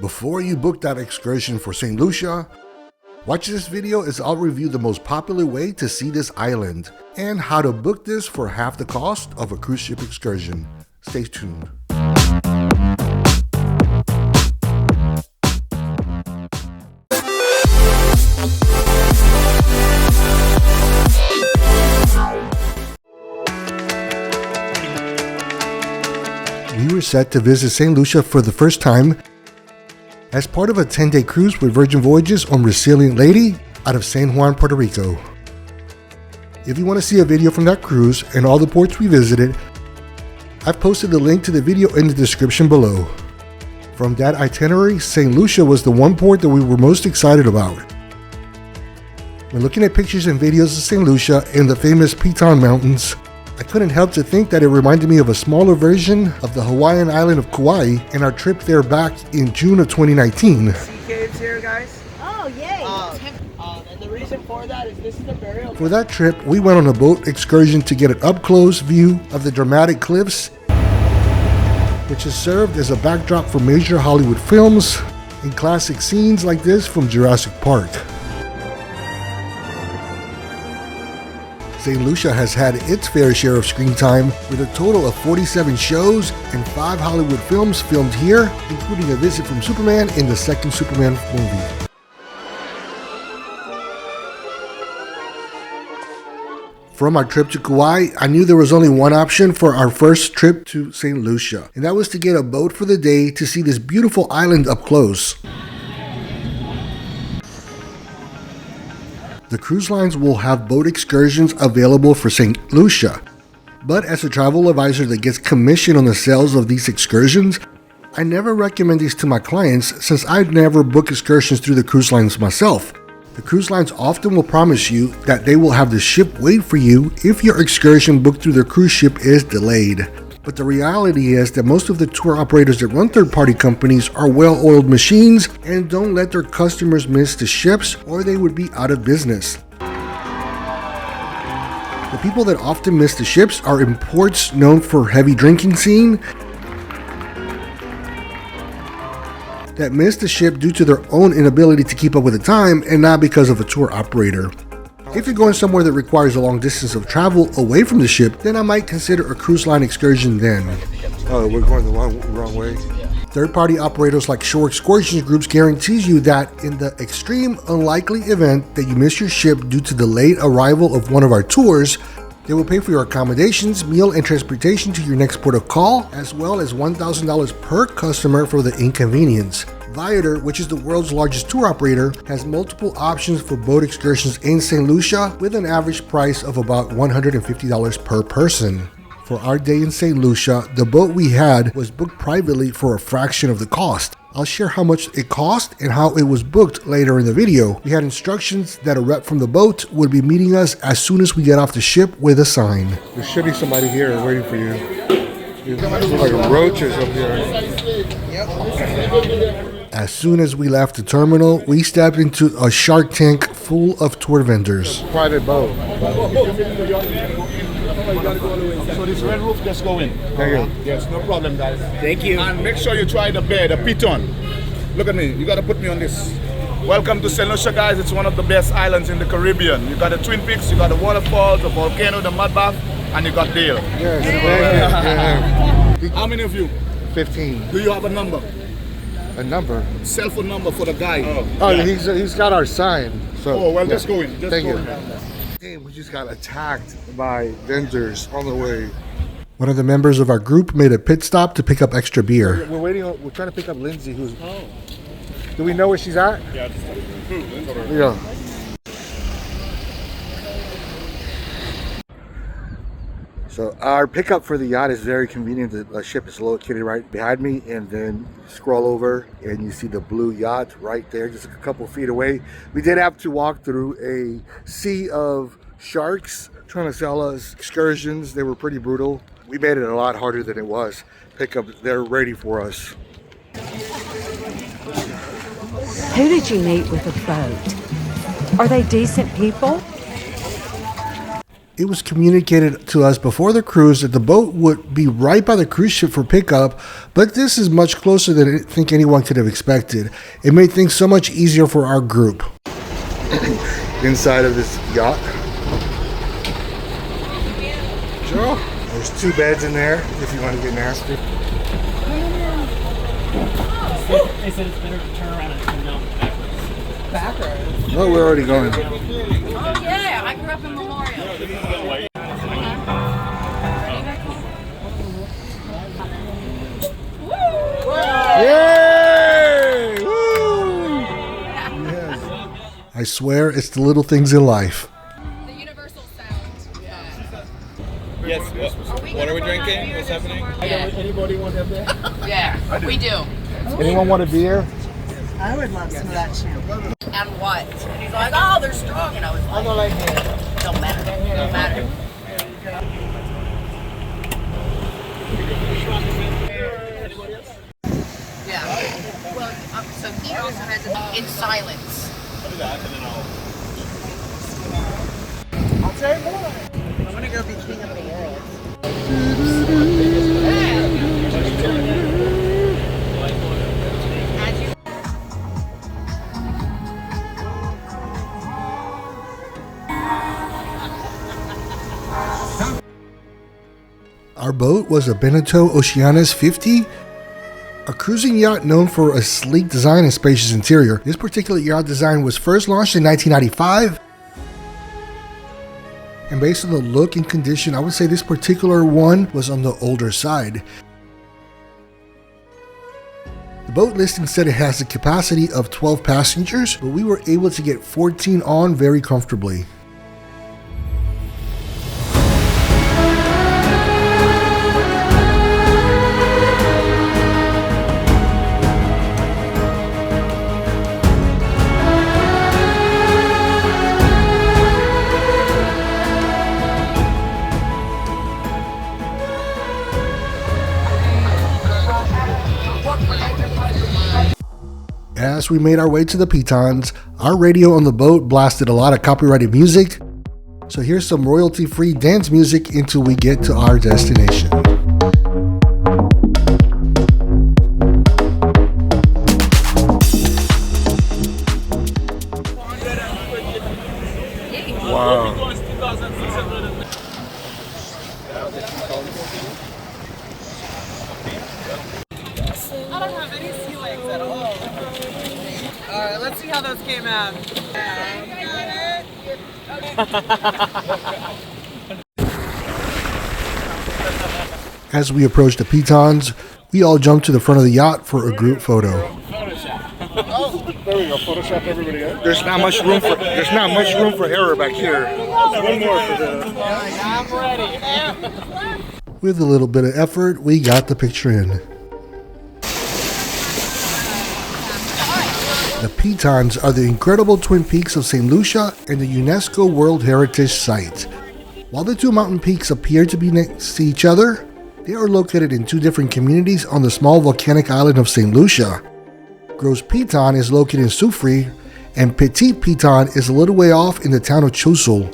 Before you book that excursion for St. Lucia, watch this video as I'll review the most popular way to see this island and how to book this for half the cost of a cruise ship excursion. Stay tuned. We were set to visit St. Lucia for the first time as part of a 10-day cruise with Virgin Voyages on Resilient Lady out of San Juan, Puerto Rico. If you want to see a video from that cruise and all the ports we visited, I've posted the link to the video in the description below. From that itinerary, St. Lucia was the one port that we were most excited about. When looking at pictures and videos of St. Lucia and the famous Pitons Mountains, I couldn't help to think that it reminded me of a smaller version of the Hawaiian island of Kauai and our trip there back in June of 2019. Sea caves here, guys. Oh, yay! And the reason for that is this is the burial. For that trip, we went on a boat excursion to get an up-close view of the dramatic cliffs, which has served as a backdrop for major Hollywood films and classic scenes like this from Jurassic Park. St. Lucia has had its fair share of screen time with a total of 47 shows and 5 Hollywood films filmed here, including a visit from Superman in the second Superman movie. From our trip to Kauai, I knew there was only one option for our first trip to St. Lucia, and that was to get a boat for the day to see this beautiful island up close. The cruise lines will have boat excursions available for St. Lucia, but as a travel advisor that gets commission on the sales of these excursions, I never recommend these to my clients since I'd never book excursions through the cruise lines myself. The cruise lines often will promise you that they will have the ship wait for you if your excursion booked through their cruise ship is delayed. But the reality is that most of the tour operators that run third-party companies are well-oiled machines and don't let their customers miss the ships or they would be out of business. The people that often miss the ships are in ports known for heavy drinking scene that miss the ship due to their own inability to keep up with the time and not because of a tour operator. If you're going somewhere that requires a long distance of travel away from the ship, then I might consider a cruise line excursion then. Oh, we're going the wrong way. Third-party operators like Shore Excursions Groups guarantees you that in the extreme unlikely event that you miss your ship due to the late arrival of one of our tours, they will pay for your accommodations, meal, and transportation to your next port of call, as well as $1,000 per customer for the inconvenience. Viator, which is the world's largest tour operator, has multiple options for boat excursions in St. Lucia with an average price of about $150 per person. For our day in St. Lucia, the boat we had was booked privately for a fraction of the cost. I'll share how much it cost and how it was booked later in the video. We had instructions that a rep from the boat would be meeting us as soon as we get off the ship with a sign. There should be somebody here waiting for you. There's like roaches up here. As soon as we left the terminal, we stepped into a shark tank full of tour vendors. Private boat. So this red roof, just go in. Thank you. Yes, no problem, guys. Thank you. And make sure you try the bed, the Piton. Look at me. You got to put me on this. Welcome to St. Lucia, guys. It's one of the best islands in the Caribbean. You got the Twin Peaks, you got the waterfalls, the volcano, the mud bath, and you got Dale. Yes, How many of you? 15. Do you have a number? A number? Cell phone number for the guy. Oh, yeah. he's got our sign. So, Oh, well, just go in. Just Thank go you. in. Damn, we just got attacked by vendors on the way. One of the members of our group made a pit stop to pick up extra beer. We're waiting. We're trying to pick up Lindsay. Who's? Oh. Do we know where she's at? Yeah. So our pickup for the yacht is very convenient. The ship is located right behind me, and then scroll over and you see the blue yacht right there, just a couple feet away. We did have to walk through a sea of sharks trying to sell us excursions. They were pretty brutal. We made it a lot harder than it was. Pickup, they're ready for us. Who did you meet with a boat? Are they decent people? It was communicated to us before the cruise that the boat would be right by the cruise ship for pickup, but this is much closer than I think anyone could have expected. It made things so much easier for our group. Inside of this yacht. Sure. There's 2 beds in there if you want to get nasty. They said it's better to turn around and come down backwards. Oh, we're already going. Oh yeah, I grew up in Memorial. Yay! Woo! Yes. I swear it's the little things in life. The universal sound. Yes. What are we drinking? What's happening? Anybody want a beer? Yeah, we do. Anyone want a beer? I would love some of that champagne. And what? And he's like, oh, they're strong. And I was like, I don't like beer. don't matter. Don't matter. Yeah. Well, so he also has it in silence. I'll take more. I'm gonna go be king of the world. Our boat was a Beneteau Oceanus 50, a cruising yacht known for a sleek design and spacious interior. This particular yacht design was first launched in 1995, and based on the look and condition, I would say this particular one was on the older side. The boat listing said it has a capacity of 12 passengers, but we were able to get 14 on very comfortably. As we made our way to the Pitons, our radio on the boat blasted a lot of copyrighted music, so here's some royalty-free dance music until we get to our destination. Wow. I don't have any sea legs at all. Alright, let's see how those came out. As we approached the Pitons, we all jumped to the front of the yacht for a group photo. Oh, there we go. Photoshop everybody else. There's not much room for error back here. One more for the. I'm ready. With a little bit of effort, we got the picture in. The Pitons are the incredible twin peaks of St. Lucia and the UNESCO World Heritage Site. While the two mountain peaks appear to be next to each other, they are located in 2 different communities on the small volcanic island of St. Lucia. Gros Piton is located in Soufrière, and Petit Piton is a little way off in the town of Choiseul.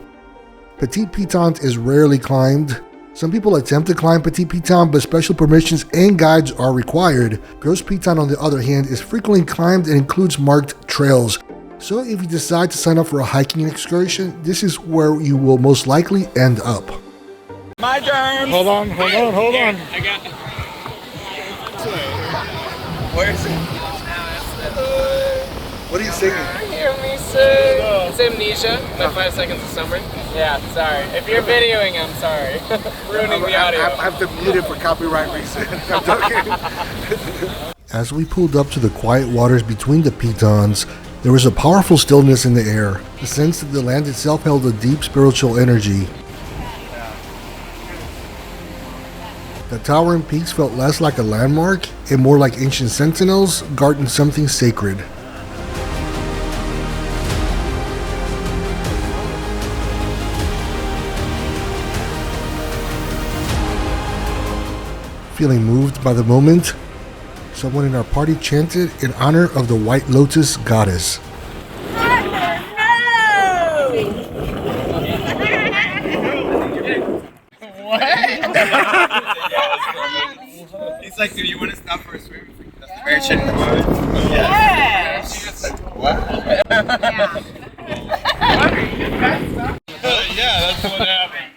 Petit Piton is rarely climbed. Some people attempt to climb Petit Piton, but special permissions and guides are required. Gros Piton, on the other hand, is frequently climbed and includes marked trails. So if you decide to sign up for a hiking excursion, this is where you will most likely end up. My turn. Hold on. I got. Where is it? What are you singing? Hear me say. It's Amnesia by 5 Seconds of Summer. Yeah, sorry. If you're videoing, I'm sorry. Ruining the audio. I have to mute it for copyright reasons. I'm joking. As we pulled up to the quiet waters between the Pitons, there was a powerful stillness in the air, the sense that the land itself held a deep spiritual energy. The towering peaks felt less like a landmark and more like ancient sentinels guarding something sacred. Feeling moved by the moment, someone in our party chanted in honor of the White Lotus goddess. like, do you want to stop for a swim? That's the Virgin Voyages. Yes. She just like, what? Yeah, that's what happened.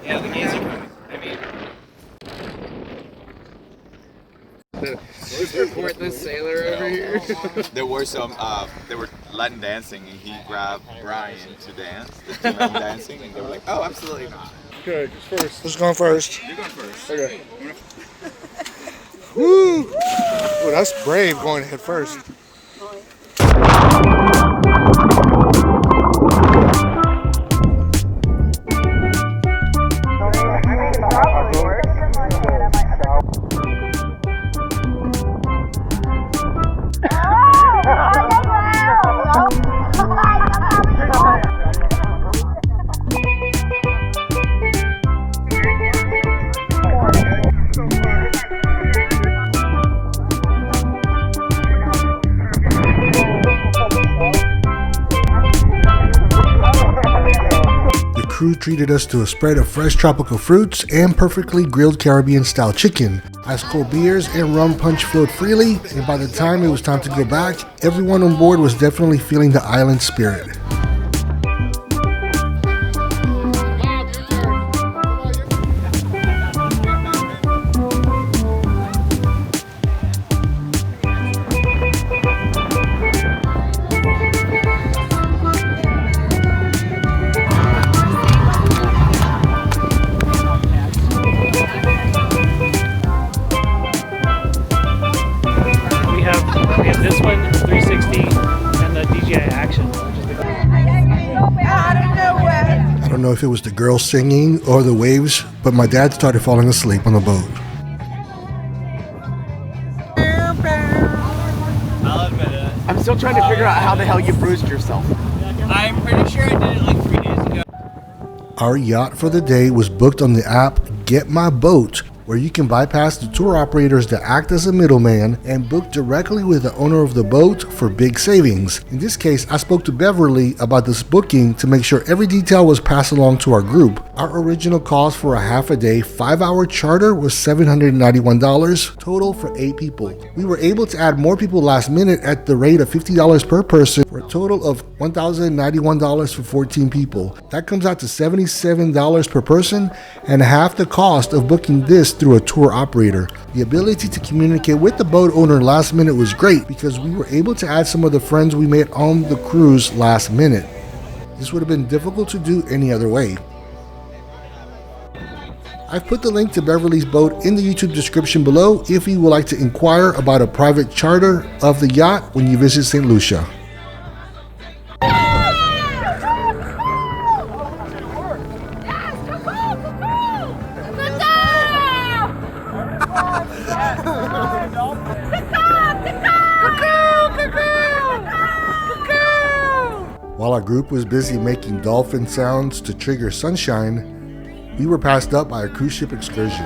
Yeah, the gays are coming. I mean, report this sailor over here. There were some, they were Latin dancing, and he grabbed Brian to dance, the two men dancing, and they were like, oh, absolutely not. Okay, first. Who's going first? You're going first. Okay. Woo! Well, that's brave going head first. Crew treated us to a spread of fresh tropical fruits and perfectly grilled Caribbean style chicken. Ice cold beers and rum punch flowed freely, and by the time it was time to go back, everyone on board was definitely feeling the island spirit. This one, 360, and the DJI Action. I don't know if it was the girls singing or the waves, but my dad started falling asleep on the boat. I'll admit it. I'm still trying to figure out how the hell you bruised yourself. I'm pretty sure I did it like 3 days ago. Our yacht for the day was booked on the app Get My Boat, where you can bypass the tour operators that act as a middleman and book directly with the owner of the boat for big savings. In this case, I spoke to Beverly about this booking to make sure every detail was passed along to our group. Our original cost for a half a day, 5-hour charter was $791 total for 8 people. We were able to add more people last minute at the rate of $50 per person for a total of $1,091 for 14 people. That comes out to $77 per person and half the cost of booking this through a tour operator. The ability to communicate with the boat owner last minute was great because we were able to add some of the friends we made on the cruise last minute. This would have been difficult to do any other way. I've put the link to Beverly's boat in the YouTube description below if you would like to inquire about a private charter of the yacht when you visit St. Lucia. While our group was busy making dolphin sounds to trigger sunshine, we were passed up by a cruise ship excursion.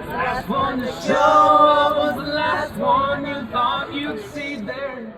Last one to show, I was the last one you thought you'd see there.